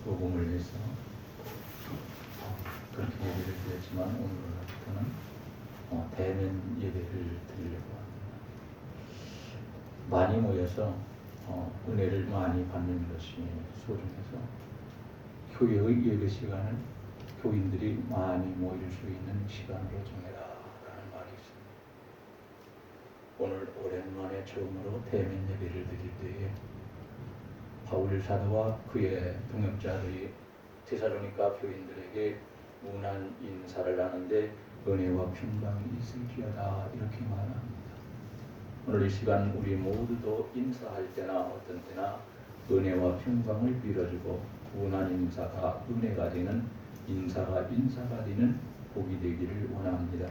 복음을 위해서 그렇게 예배를 드렸지만 오늘부터는 대면 예배를 드리려고 합니다. 많이 모여서 은혜를 많이 받는 것이 소중해서 교회의 예배 시간을 교인들이 많이 모일 수 있는 시간으로 정해라 라는 말이 있습니다. 오늘 오랜만에 처음으로 대면 예배를 드릴 때에 바울 사도와 그의 동역자들이 데살로니가 교인들에게 문안 인사를 하는데 은혜와 평강이 있을지어다 이렇게 말합니다. 오늘 이 시간 우리 모두도 인사할 때나 어떤 때나 은혜와 평강을 빌어주고 문안 인사가 은혜가 되는 인사가 되는 복이 되기를 원합니다.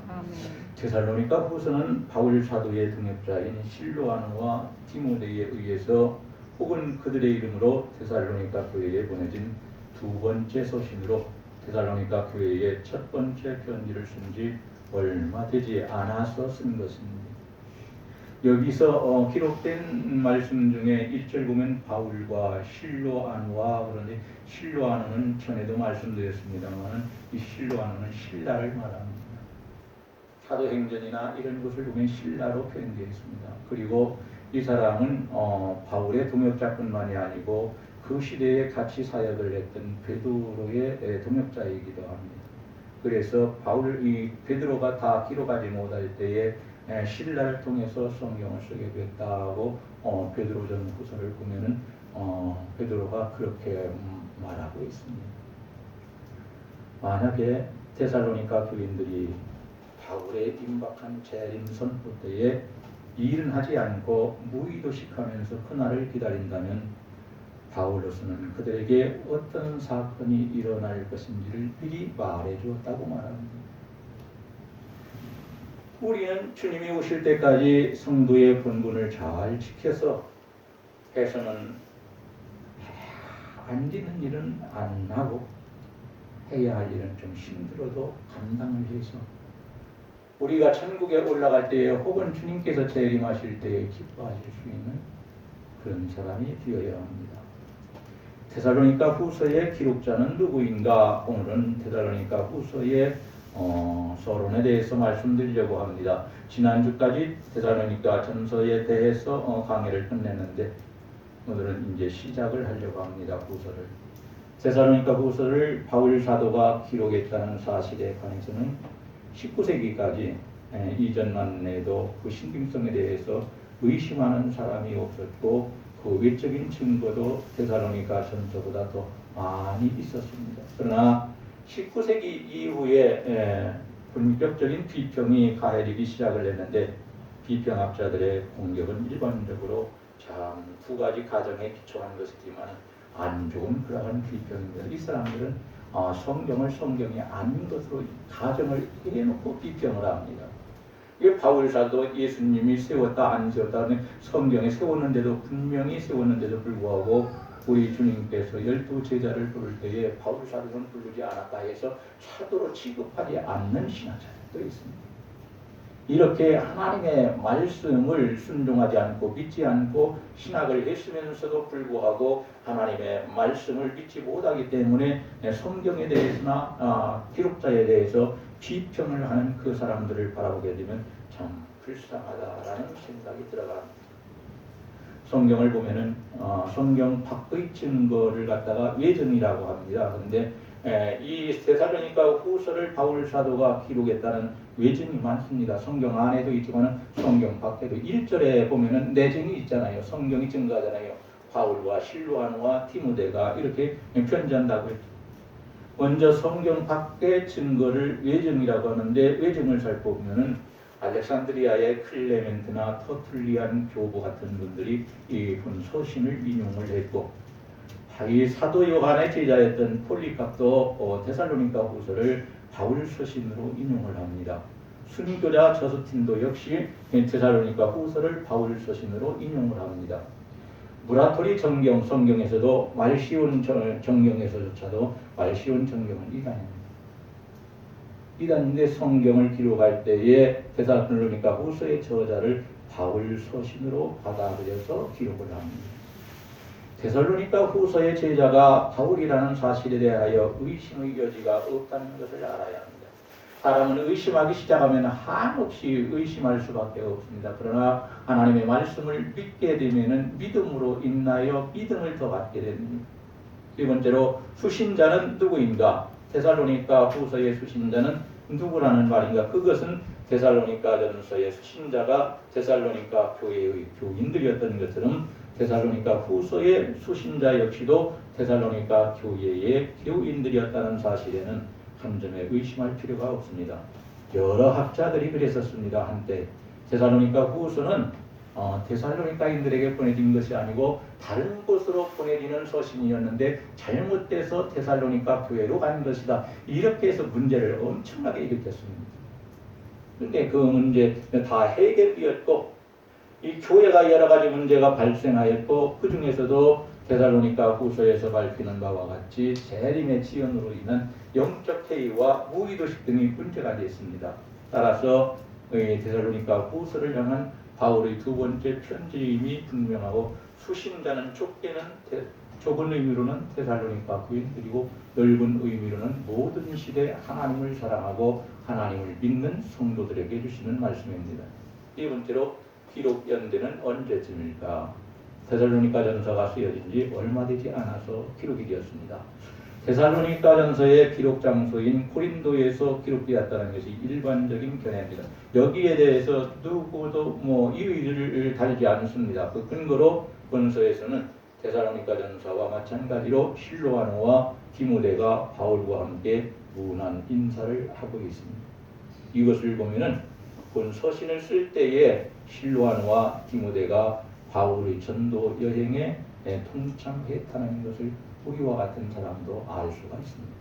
데살로니가 후서는 바울 사도의 동역자인 실로아노와 디모데에 의해서 혹은 그들의 이름으로 데살로니가 교회에 보내진 두 번째 서신으로 데살로니가 교회의 첫 번째 편지를 쓴 지 얼마 되지 않아서 쓴 것입니다. 여기서 기록된 말씀 중에 1절 보면 바울과 실로아노와 그런데 실로아노는 전에도 말씀드렸습니다만 이 실로아노는 신라를 말합니다. 사도행전이나 이런 것을 보면 신라로 표현되어 있습니다. 그리고 이 사람은 바울의 동역자뿐만이 아니고 그 시대에 같이 사역을 했던 베드로의 동역자이기도 합니다. 그래서 베드로가 다 기록하지 못할 때에 신라를 통해서 성경을 쓰게 됐다고 베드로전 후서를 보면은 베드로가 그렇게 말하고 있습니다. 만약에 데살로니가 교인들이 바울의 임박한 재림 선포 때에 일은 하지 않고 무의도식하면서 그날을 기다린다면 바울로서는 그들에게 어떤 사건이 일어날 것인지를 미리 말해 주었다고 말합니다. 우리는 주님이 오실 때까지 성도의 본분을 잘 지켜서 해서는 안 되는 일은 안 하고 해야 할 일은 좀 힘들어도 감당을 해서 우리가 천국에 올라갈 때에 혹은 주님께서 재림하실 때에 기뻐하실 수 있는 그런 사람이 되어야 합니다. 데살로니가 후서의 기록자는 누구인가? 오늘은 데살로니가 후서의 서론에 대해서 말씀드리려고 합니다. 지난주까지 데살로니가 전서에 대해서 강의를 끝냈는데 오늘은 이제 시작을 하려고 합니다. 후서를. 데살로니가 후서를 바울 사도가 기록했다는 사실에 관해서는 19세기까지 이전만 해도 그 신빙성에 대해서 의심하는 사람이 없었고 그 외적인 증거도 데살로니가 전서보다 더 많이 있었습니다. 그러나 19세기 이후에 본격적인 비평이 가해지기 시작을 했는데 비평학자들의 공격은 일반적으로 참 두 가지 가정에 기초한 것이지만 안 좋은 그러한 비평입니다. 이 사람들은 성경을 성경이 아닌 것으로 가정을 해놓고 비평을 합니다. 이 바울 사도 예수님이 세웠다 안 세웠다 성경에 세웠는데도 분명히 세웠는데도 불구하고 우리 주님께서 12제자를 부를 때에 바울 사도는 부르지 않았다 해서 사도로 취급하지 않는 신학자들도 있습니다. 이렇게 하나님의 말씀을 순종하지 않고 믿지 않고 신학을 했으면서도 불구하고 하나님의 말씀을 믿지 못하기 때문에 성경에 대해서나 기록자에 대해서 비평을 하는 그 사람들을 바라보게 되면 참 불쌍하다라는 생각이 들어갑니다. 성경을 보면은 성경 밖의 증거를 갖다가 외증이라고 합니다. 그런데 이 데살로니가 후서를 바울 사도가 기록했다는 외증이 많습니다. 성경 안에도 있지만 성경 밖에도 1절에 보면은 내증이 있잖아요. 성경이 증거하잖아요. 바울과 실로아노와 디모데가 이렇게 편지한다고 했죠. 먼저 성경 밖의 증거를 외증이라고 하는데 외증을 살펴보면은 알렉산드리아의 클레멘트나 터툴리안 교부 같은 분들이 이 본 서신을 인용을 했고 이 사도 요한의 제자였던 폴리캅도 데살로니가 후서를 바울 서신으로 인용을 합니다. 순교자 저스틴도 역시 데살로니가 후서를 바울 서신으로 인용을 합니다. 무라토리 성경에서도 말 쉬운 정경에서조차도 말 쉬운 정경은 이단입니다. 이단인데 성경을 기록할 때에 데살로니가 후서의 저자를 바울 서신으로 받아들여서 기록을 합니다. 데살로니가 후서의 제자가 바울이라는 사실에 대하여 의심의 여지가 없다는 것을 알아야 합니다. 사람은 의심하기 시작하면 한없이 의심할 수밖에 없습니다. 그러나 하나님의 말씀을 믿게 되면 믿음으로 인하여 믿음을 더 받게 됩니다. 세 번째로 수신자는 누구인가? 데살로니가 후서의 수신자는 누구라는 말인가? 그것은 데살로니가 전서의 수신자가 데살로니가 교회의 교인들이었던 것처럼 데살로니가 후서의 수신자 역시도 데살로니가 교회의 교인들이었다는 사실에는 한 점에 의심할 필요가 없습니다. 여러 학자들이 그랬었습니다. 한때 데살로니가 후서는 데살로니가인들에게 보내진 것이 아니고 다른 곳으로 보내지는 서신이었는데 잘못돼서 데살로니가 교회로 간 것이다. 이렇게 해서 문제를 엄청나게 일으켰습니다. 그런데 그 문제 다 해결되었고 이 교회가 여러 가지 문제가 발생하였고 그 중에서도 데살로니가 후서에서 밝히는 바와 같이 재림의 지연으로 인한 영적 해이와 무의도식 등이 문제가 됐습니다. 따라서 데살로니가 후서를 향한 바울의 두 번째 편지임이 분명하고 수신자는 좁은 의미로는 데살로니가 교인들이고 넓은 의미로는 모든 시대 하나님을 사랑하고 하나님을 믿는 성도들에게 주시는 말씀입니다. 네 번째로 기록 연대는 언제쯤일까? 데살로니가 전서가 쓰여진 지 얼마 되지 않아서 기록이 되었습니다. 데살로니가 전서의 기록 장소인 고린도에서 기록되었다는 것이 일반적인 견해입니다. 여기에 대해서 누구도 이의를 달지 않습니다. 그 근거로 본서에서는 데살로니가 전서와 마찬가지로 실로아노와 디모데가 바울과 함께 무난 인사를 하고 있습니다. 이것을 보면은 본 서신을 쓸 때에 실로아노와 디모데가 바울의 전도 여행에 동참했다는 것을 우리와 같은 사람도 알 수가 있습니다.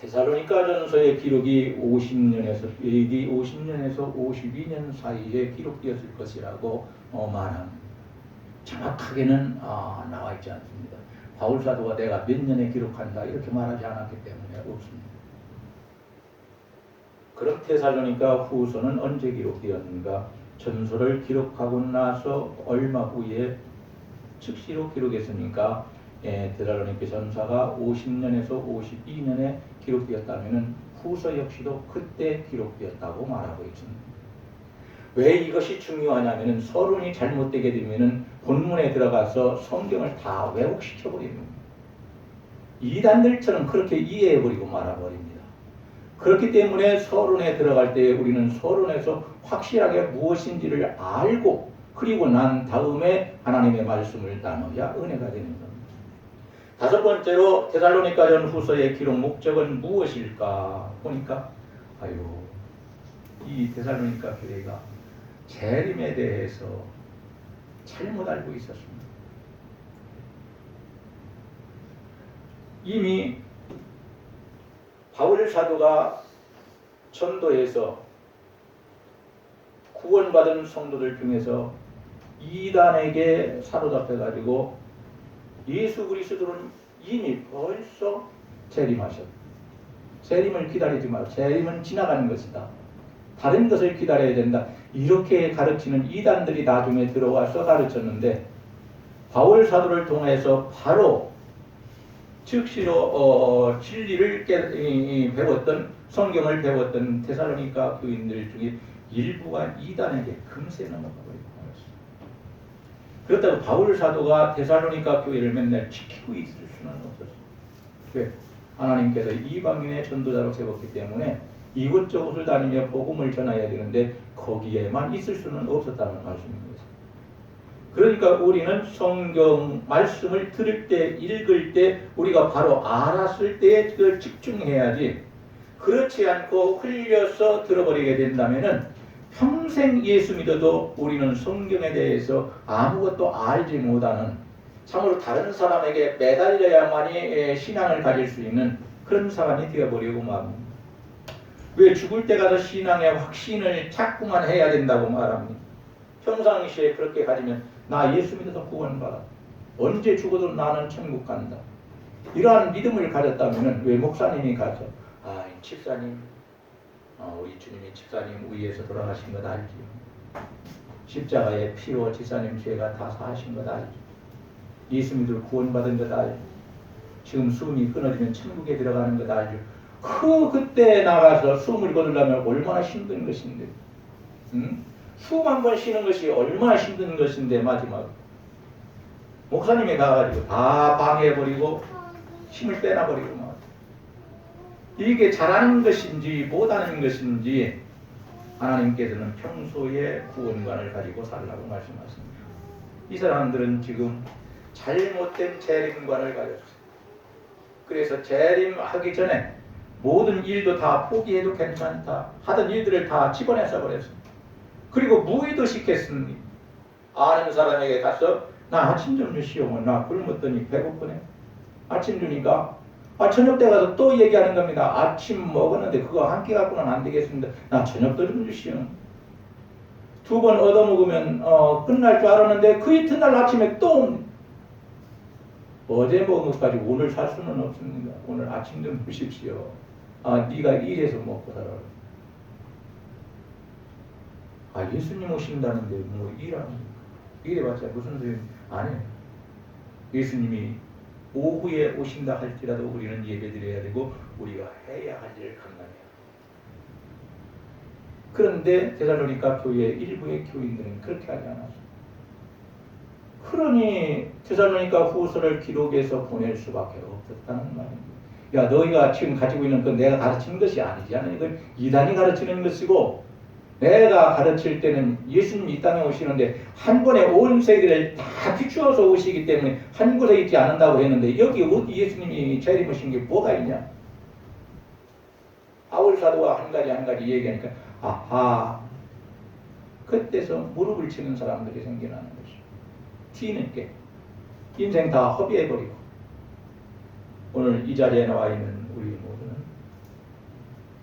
데살로니가 전서의 기록이 50년에서 AD 50년에서 52년 사이에 기록되었을 것이라고 말합니다. 정확하게는 나와 있지 않습니다. 바울 사도가 내가 몇 년에 기록한다 이렇게 말하지 않았기 때문에 없습니다. 그럼 데살로니가 후서는 언제 기록되었는가? 전서를 기록하고 나서 얼마 후에 즉시로 기록했으니까 데살로니가 전서가 50년에서 52년에 기록되었다면 후서 역시도 그때 기록되었다고 말하고 있습니다. 왜 이것이 중요하냐면 서론이 잘못되게 되면 본문에 들어가서 성경을 다 왜곡시켜버리는 겁니다. 이단들처럼 그렇게 이해해버리고 말아버립니다. 그렇기 때문에 서론에 들어갈 때 우리는 서론에서 확실하게 무엇인지를 알고 그리고 난 다음에 하나님의 말씀을 나눠야 은혜가 되는 겁니다. 다섯 번째로 데살로니가 전 후서의 기록 목적은 무엇일까 보니까 이 데살로니가 교회가 재림에 대해서 잘못 알고 있었습니다. 이미 바울 사도가 전도해서 구원받은 성도들 중에서 이단에게 사로잡혀가지고 예수 그리스도는 이미 벌써 재림하셨다. 재림을 기다리지 마라. 재림은 지나가는 것이다. 다른 것을 기다려야 된다. 이렇게 가르치는 이단들이 나중에 들어와서 가르쳤는데 바울 사도를 통해서 바로 즉시로 진리를 배웠던 성경을 배웠던 데살로니가 교인들 중에 일부가 이단에게 금세 넘어가버리고 말았습니다. 그렇다고 바울 사도가 데살로니가 교회를 맨날 지키고 있을 수는 없었습니다. 왜? 하나님께서 이방인의 전도자로 세웠기 때문에 이곳저곳을 다니며 복음을 전해야 되는데 거기에만 있을 수는 없었다는 말씀입니다. 그러니까 우리는 성경 말씀을 들을 때, 읽을 때 우리가 바로 알았을 때에 그걸 집중해야지 그렇지 않고 흘려서 들어버리게 된다면은 평생 예수 믿어도 우리는 성경에 대해서 아무것도 알지 못하는 참으로 다른 사람에게 매달려야만이 신앙을 가질 수 있는 그런 사람이 되어버리고 말합니다. 왜 죽을 때 가서 신앙의 확신을 자꾸만 해야 된다고 말합니다. 평상시에 그렇게 가지면 나 예수 믿어서 구원받아. 언제 죽어도 나는 천국 간다. 이러한 믿음을 가졌다면 왜 목사님이 가서 집사님 우리 주님이 집사님 위에서 돌아가신 것 알지? 십자가의 피로 지사님 죄가 다 사하신 것 알죠? 예수님들 구원받은 것 알죠? 지금 숨이 끊어지면 천국에 들어가는 것 알죠? 그때 나가서 숨을 거두려면 얼마나 힘든 것인데, 응? 숨 한 번 쉬는 것이 얼마나 힘든 것인데 마지막 목사님이 가가지고 다 방해해버리고 힘을 빼놔버리고 막 이게 잘하는 것인지 못하는 것인지 하나님께서는 평소에 구원관을 가지고 살라고 말씀하십니다. 이 사람들은 지금 잘못된 재림관을 가졌어요. 그래서 재림하기 전에 모든 일도 다 포기해도 괜찮다. 하던 일들을 다 집어내서 버렸어요. 그리고 무의도 시켰습니다. 아는 사람에게 가서 나 아침 좀 주시오. 나 굶었더니 배고프네. 아침 주니까 저녁 때 가서 또 얘기하는 겁니다. 아침 먹었는데 그거 한 끼 갖고는 안 되겠습니다. 나 저녁도 좀 주시오. 2번 얻어먹으면 끝날 줄 알았는데 그 이튿날 아침에 또 어제 먹은 것까지 오늘 살 수는 없습니다. 오늘 아침 좀 주십시오. 네가 일해서 먹고 살아. 예수님 오신다는데 뭐 일합니까? 일해봤자 무슨 소리 안 해요. 예수님이 오후에 오신다 할지라도 우리는 예배드려야 되고 우리가 해야 할 일을 감당해야 돼요. 그런데 데살로니가 교회 일부의 교인들은 그렇게 하지 않았어요. 그러니 데살로니가 후서를 기록해서 보낼 수밖에 없었다는 말입니다. 야, 너희가 지금 가지고 있는 건 내가 가르치는 것이 아니지 않느냐. 이건 이단이 가르치는 것이고 내가 가르칠 때는 예수님이 이 땅에 오시는데 한 번에 온 세계를 다 비추어서 오시기 때문에 한 곳에 있지 않는다고 했는데 여기 어디 예수님이 재림하신 게 뭐가 있냐. 바울 사도가 한 가지 얘기하니까 그때서 무릎을 치는 사람들이 생겨나는 것이죠. 뒤늦게 인생 다 허비해버리고 오늘 이 자리에 나와 있는 우리 모두는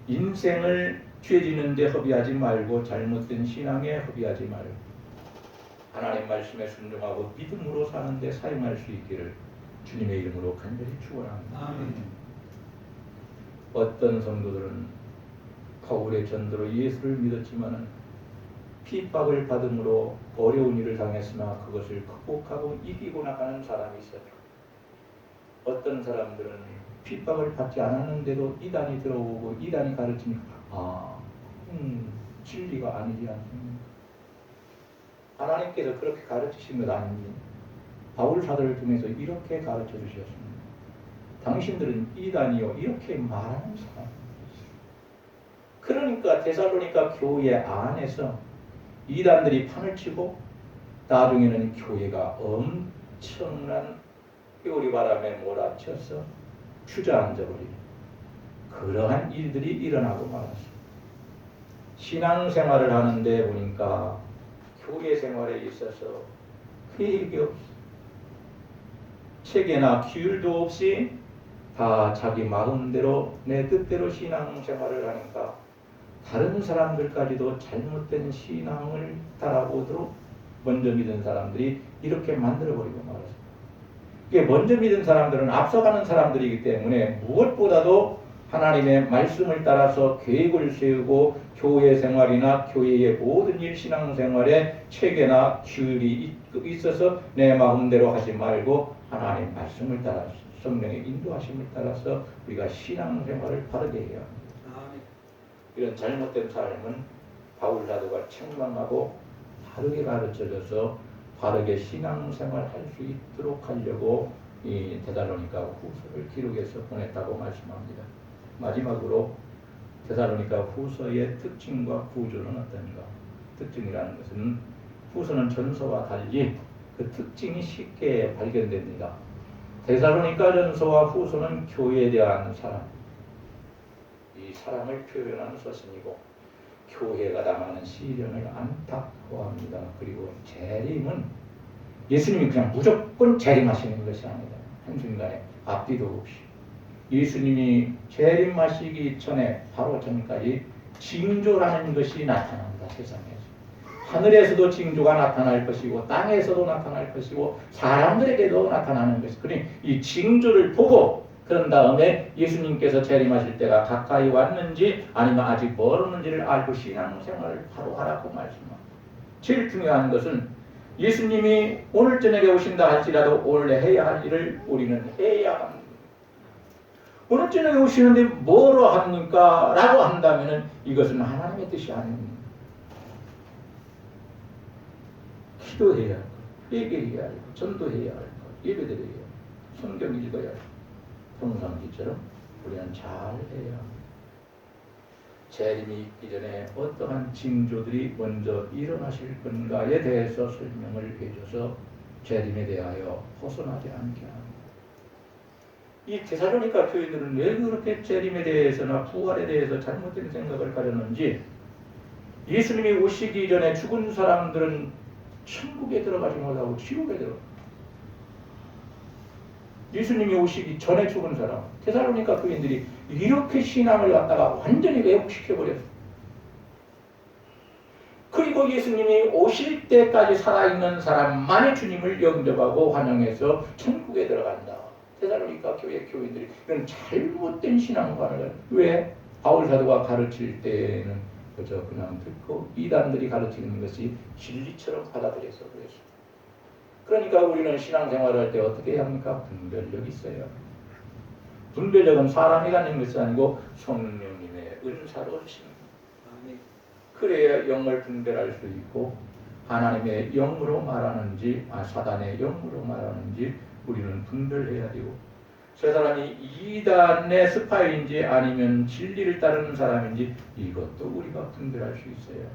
인생을 죄 짓는데 허비하지 말고 잘못된 신앙에 허비하지 말고 하나님 말씀에 순종하고 믿음으로 사는데 사용할 수 있기를 주님의 이름으로 간절히 축원합니다. 아멘. 어떤 성도들은 바울의 전도로 예수를 믿었지만은 핍박을 받음으로 어려운 일을 당했으나 그것을 극복하고 이기고 나가는 사람이 있어요. 어떤 사람들은 핍박을 받지 않았는데도 이단이 들어오고 이단이 가르치니까 진리가 아니지 않습니까? 하나님께서 그렇게 가르치신 것 아닙니까? 바울 사도를 통해서 이렇게 가르쳐 주셨습니다. 당신들은 이단이요 이렇게 말하는 사람. 그러니까 데살로니가 교회 안에서 이단들이 판을 치고 나중에는 교회가 엄청난 회오리 바람에 몰아쳐서 주저앉아버리는 그러한 일들이 일어나고 말았습니다. 신앙생활을 하는데 보니까 교회 생활에 있어서 계획이 없어. 체계나 규율도 없이 다 자기 마음대로 내 뜻대로 신앙생활을 하니까 다른 사람들까지도 잘못된 신앙을 따라오도록 먼저 믿은 사람들이 이렇게 만들어버리고 말았습니다. 이게 먼저 믿은 사람들은 앞서가는 사람들이기 때문에 무엇보다도 하나님의 말씀을 따라서 계획을 세우고 교회 생활이나 교회의 모든 일 신앙생활에 체계나 규율이 있어서 내 마음대로 하지 말고 하나님의 말씀을 따라서 성령의 인도하심을 따라서 우리가 신앙생활을 바르게 해야 합니다. 이런 잘못된 삶은 바울 사도가 책망하고 바르게 가르쳐줘서 바르게 신앙생활 할 수 있도록 하려고 이 데살로니가 후서를 기록해서 보냈다고 말씀합니다. 마지막으로 데살로니가 후서의 특징과 구조는 어떤가? 특징이라는 것은 후서는 전서와 달리 그 특징이 쉽게 발견됩니다. 데살로니가 전서와 후서는 교회에 대한 사랑, 이 사랑을 표현하는 서신이고 교회가 당하는 시련을 안타까워합니다. 그리고 재림은 예수님이 그냥 무조건 재림하시는 것이 아니다. 한순간에 앞뒤도 없이 예수님이 재림하시기 전에 바로 전까지 징조라는 것이 나타난다. 세상에서 하늘에서도 징조가 나타날 것이고 땅에서도 나타날 것이고 사람들에게도 나타나는 것이 그러니 이 징조를 보고 그런 다음에 예수님께서 재림하실 때가 가까이 왔는지 아니면 아직 멀었는지를 알고 신앙생활을 바로 하라고 말씀합니다. 제일 중요한 것은 예수님이 오늘 저녁에 오신다 할지라도 오늘 해야 할 일을 우리는 해야 합니다. 오늘 저녁에 오시는데 뭐로 합니까? 라고 한다면 이것은 하나님의 뜻이 아닙니다. 기도해야 할 것, 예배해야 할 것, 전도해야 할 것, 예배드려야 할 것, 성경 읽어야 할 것, 평상시처럼 우리는 잘 해야 합니다. 재림이 있기 전에 어떠한 징조들이 먼저 일어나실 건가에 대해서 설명을 해줘서 재림에 대하여 벗어나지 않게 합니다. 이 데살로니가 교인들은 왜 그렇게 재림에 대해서나 부활에 대해서 잘못된 생각을 가졌는지, 예수님이 오시기 전에 죽은 사람들은 천국에 들어가지 못하고 지옥에 들어가. 예수님이 오시기 전에 죽은 사람, 데살로니가 교인들이 이렇게 신앙을 갖다가 완전히 왜곡시켜버렸어요. 그리고 예수님이 오실 때까지 살아있는 사람만이 주님을 영접하고 환영해서 천국에 들어간다. 데살로니가 교회 교인들이 이런 잘못된 신앙관을, 왜? 바울 사도가 가르칠 때는 그저 그냥 듣고 이단들이 가르치는 것이 진리처럼 받아들여서 그랬어요. 그러니까 우리는 신앙생활을 할 때 어떻게 해야 합니까? 분별력이 있어요. 분별력은 사람이 갖는 것이 아니고 성령님의 은사로 주십니다. 그래야 영을 분별할 수 있고, 하나님의 영으로 말하는지 사단의 영으로 말하는지 우리는 분별해야 되고, 저 사람이 이단의 스파이인지 아니면 진리를 따르는 사람인지 이것도 우리가 분별할 수 있어요.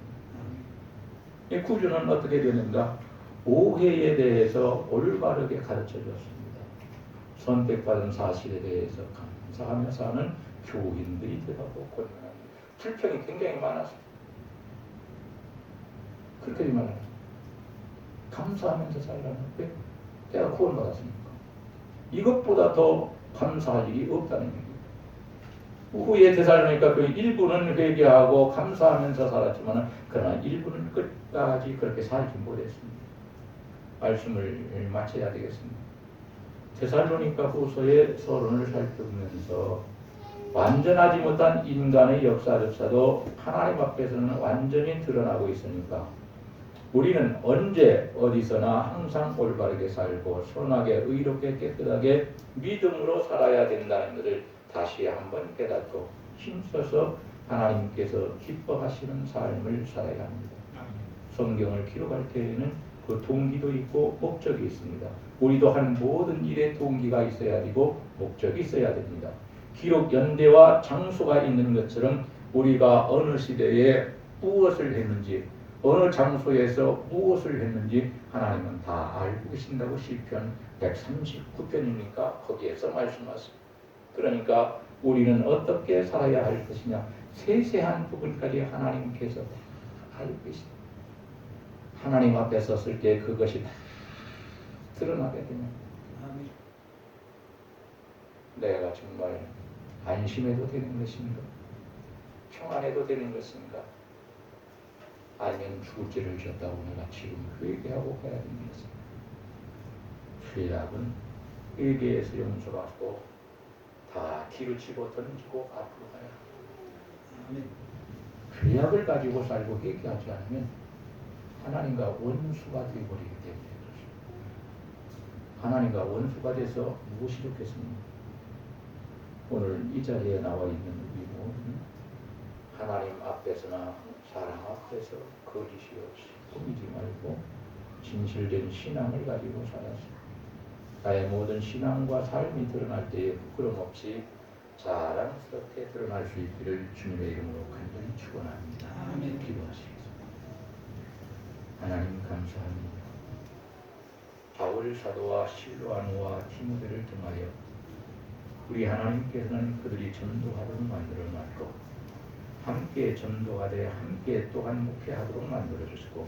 이 구조는 어떻게 되는가? 오해에 대해서 올바르게 가르쳐줬습니다. 선택받은 사실에 대해서 감사하며 사는 교인들이 되라고 권면합니다. 불평이 굉장히 많았습니다. 그렇게 말합니다. 감사하면서 살라는 게 내가 구원받았습니까? 이것보다 더 감사할 일이 없다는 얘기입니다. 후에 데살로니가 그 일부는 회개하고 감사하면서 살았지만 그러나 일부는 끝까지 그렇게 살지 못했습니다. 말씀을 마쳐야 되겠습니다. 데살로니가 후서의 서론을 살펴보면서 완전하지 못한 인간의 역사조차도 하나님 앞에서는 완전히 드러나고 있으니까 우리는 언제 어디서나 항상 올바르게 살고 선하게 의롭게 깨끗하게 믿음으로 살아야 된다는 것을 다시 한번 깨닫고 힘써서 하나님께서 기뻐하시는 삶을 살아야 합니다. 성경을 기록할 때에는 그 동기도 있고 목적이 있습니다. 우리도 한 모든 일에 동기가 있어야 되고 목적이 있어야 됩니다. 기록 연대와 장소가 있는 것처럼 우리가 어느 시대에 무엇을 했는지 어느 장소에서 무엇을 했는지 하나님은 다 알고 계신다고 시편 139편이니까 거기에서 말씀하십니다. 그러니까 우리는 어떻게 살아야 할 것이냐, 세세한 부분까지 하나님께서 다 알고 계십니다. 하나님 앞에 섰을 때 그것이 다 드러나게 되면 내가 정말 안심해도 되는 것인가? 평안해도 되는 것인가? 아니면 죽을 죄를 지었다고 내가 지금 회개하고 가야 되는 것인가? 죄악은 회개에서 용서받고 다 뒤로치고 던지고 앞으로 가야 합니다. 죄악을 가지고 살고 회개하지 않으면 하나님과 원수가 되어버리기 때문에 그렇습니다. 하나님과 원수가 돼서 무엇이 좋겠습니까? 오늘 이 자리에 나와 있는 우리 모두는 하나님 앞에서나 사람 앞에서 거짓이 없이 꾸미지 말고 진실된 신앙을 가지고 살았습니다. 나의 모든 신앙과 삶이 드러날 때에 부끄럼 없이 자랑스럽게 드러날 수 있기를 주님의 이름으로 간절히 축원합니다. 기도하시겠습니다. 하나님 감사합니다. 바울 사도와 실로아노와 디모데를 통하여 우리 하나님께서는 그들이 전도하도록 만들어놨고 함께 전도하되 함께 또한 목회하도록 만들어주시고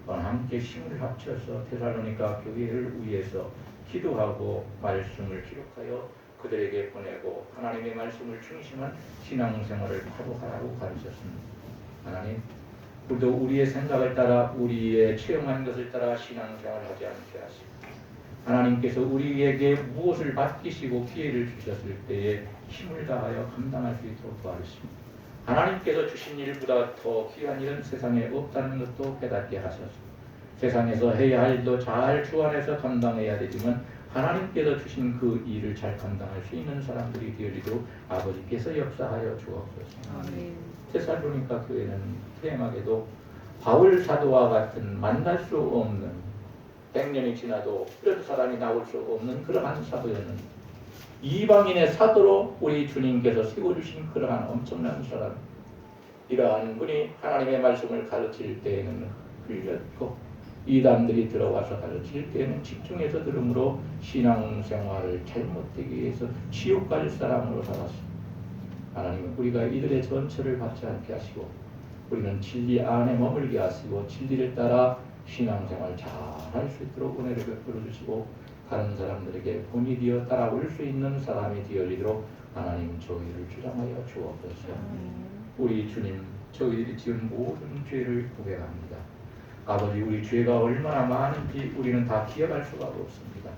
함께 힘을 합쳐서 데살로니가 교회를 위해서 기도하고 말씀을 기록하여 그들에게 보내고 하나님의 말씀을 중심한 신앙생활을 하도하라고 가르쳤습니다. 하나님, 우리도 우리의 생각을 따라 우리의 체험한 것을 따라 신앙생활을 하지 않게 하시고 하나님께서 우리에게 무엇을 맡기시고 기회를 주셨을 때에 힘을 다하여 감당할 수 있도록 도와주십니다. 하나님께서 주신 일보다 더 귀한 일은 세상에 없다는 것도 깨닫게 하소서. 세상에서 해야 할 일도 잘 주관해서 감당해야 되지만 하나님께서 주신 그 일을 잘 감당할 수 있는 사람들이 되어지도록 아버지께서 역사하여 주옵소서. 아멘. 데살로니가 교회는 태행하게도 바울 사도와 같은 만날 수 없는 100년이 지나도 몇 사람이 나올 수 없는 그러한 사도였는데 이방인의 사도로 우리 주님께서 세워주신 그러한 엄청난 사람, 이러한 분이 하나님의 말씀을 가르칠 때에는 흘렸고 이단들이 들어와서 가르칠 때에는 집중해서 들음으로 신앙생활을 잘못되기 위해서 지옥 갈 사람으로 살았습니다. 하나님은 우리가 이들의 전처를 받지 않게 하시고 우리는 진리 안에 머물게 하시고 진리를 따라 신앙생활 잘 할 수 있도록 은혜를 베풀어 주시고 다른 사람들에게 본이 되어 따라올 수 있는 사람이 되어지도록 하나님 저희를 주장하여 주옵소서. 우리 주님, 저희들이 지은 모든 죄를 고백합니다. 아버지, 우리 죄가 얼마나 많은지 우리는 다 기억할 수가 없습니다.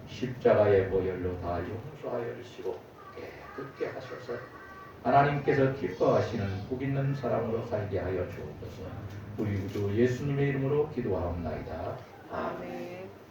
십자가의 보혈로 다 용서하여 주시고 깨끗게 하셔서 하나님께서 기뻐하시는 복 있는 사람으로 살게 하여 주옵소서. 우리 구주 예수님의 이름으로 기도하옵나이다. 아멘.